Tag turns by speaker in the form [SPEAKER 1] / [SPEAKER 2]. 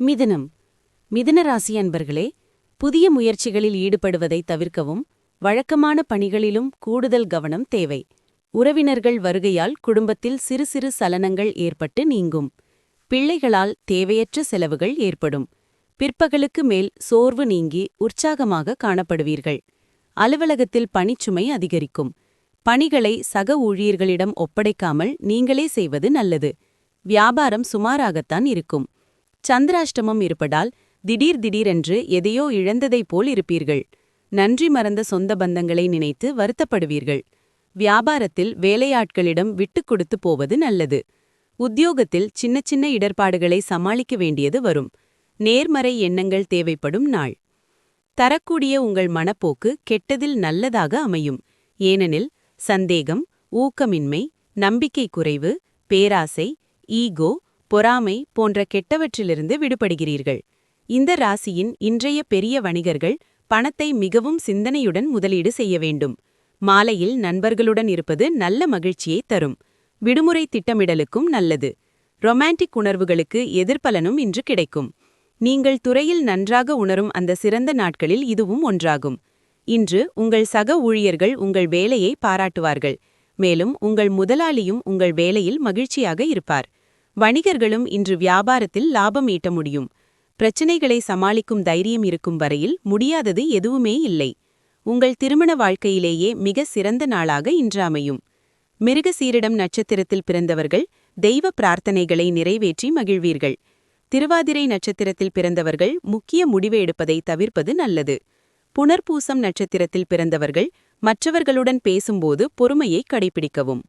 [SPEAKER 1] மிதுனம். மிதுன ராசி அன்பர்களே, புதிய முயற்சிகளில் ஈடுபடுவதை தவிர்க்கவும், வழக்கமான பணிகளிலும் கூடுதல் கவனம் தேவை. உறவினர்கள் வருகையால் குடும்பத்தில் சிறு சிறு சலனங்கள் ஏற்பட்டு நீங்கும். பிள்ளைகளால் தேவையற்ற செலவுகள் ஏற்படும். பிற்பகலுக்கு மேல் சோர்வு நீங்கி உற்சாகமாக காணப்படுவீர்கள். அலுவலகத்தில் பணிச்சுமை அதிகரிக்கும். பணிகளை சக ஊழியர்களிடம் ஒப்படைக்காமல் நீங்களே செய்வது நல்லது. வியாபாரம் சுமாராகத்தான் இருக்கும். சந்திராஷ்டமம் இருப்பதால் திடீரென்று எதையோ இழந்ததைப் போல் இருப்பீர்கள். நன்றி மறந்த சொந்த பந்தங்களை நினைத்து வருத்தப்படுவீர்கள். வியாபாரத்தில் வேலையாட்களிடம் விட்டுக் கொடுத்து போவது நல்லது. உத்தியோகத்தில் சின்ன சின்ன இடர்பாடுகளை சமாளிக்க வேண்டியது வரும். நேர்மறை எண்ணங்கள் தேவைப்படும் நாள். தரக்கூடிய உங்கள் மனப்போக்கு கெட்டதில் நல்லதாக அமையும். ஏனெனில் சந்தேகம், ஊக்கமின்மை, நம்பிக்கை குறைவு, பேராசை, ஈகோ, பொறாமை போன்ற கெட்டவற்றிலிருந்து விடுபடுகிறீர்கள். இந்த ராசியின் இன்றைய பெரிய வணிகர்கள் பணத்தை மிகவும் சிந்தனையுடன் முதலீடு செய்ய வேண்டும். மாலையில் நண்பர்களுடன் இருப்பது நல்ல மகிழ்ச்சியை தரும். விடுமுறை திட்டமிடலுக்கும் நல்லது. ரொமான்டிக் உணர்வுகளுக்கு எதிர்பலனும் இன்று கிடைக்கும். நீங்கள் துறையில் நன்றாக உணரும் அந்த சிறந்த நாட்களில் இதுவும் ஒன்றாகும். இன்று உங்கள் சக ஊழியர்கள் உங்கள் வேலையை பாராட்டுவார்கள். மேலும் உங்கள் முதலாளியும் உங்கள் வேலையில் மகிழ்ச்சியாக இருப்பார். வணிகர்களும் இன்று வியாபாரத்தில் லாபம் ஈட்ட முடியும். பிரச்சினைகளை சமாளிக்கும் தைரியம் இருக்கும் வரையில் முடியாதது எதுவுமே இல்லை. உங்கள் திருமண வாழ்க்கையிலேயே மிக சிறந்த நாளாக இன்று அமையும். மிருகசீரிடம் நட்சத்திரத்தில் பிறந்தவர்கள் தெய்வ பிரார்த்தனைகளை நிறைவேற்றி மகிழ்வீர்கள். திருவாதிரை நட்சத்திரத்தில் பிறந்தவர்கள் முக்கிய முடிவு எடுப்பதை தவிர்ப்பது நல்லது. புனர்பூசம் நட்சத்திரத்தில் பிறந்தவர்கள் மற்றவர்களுடன் பேசும்போது பொறுமையை கடைபிடிக்கவும்.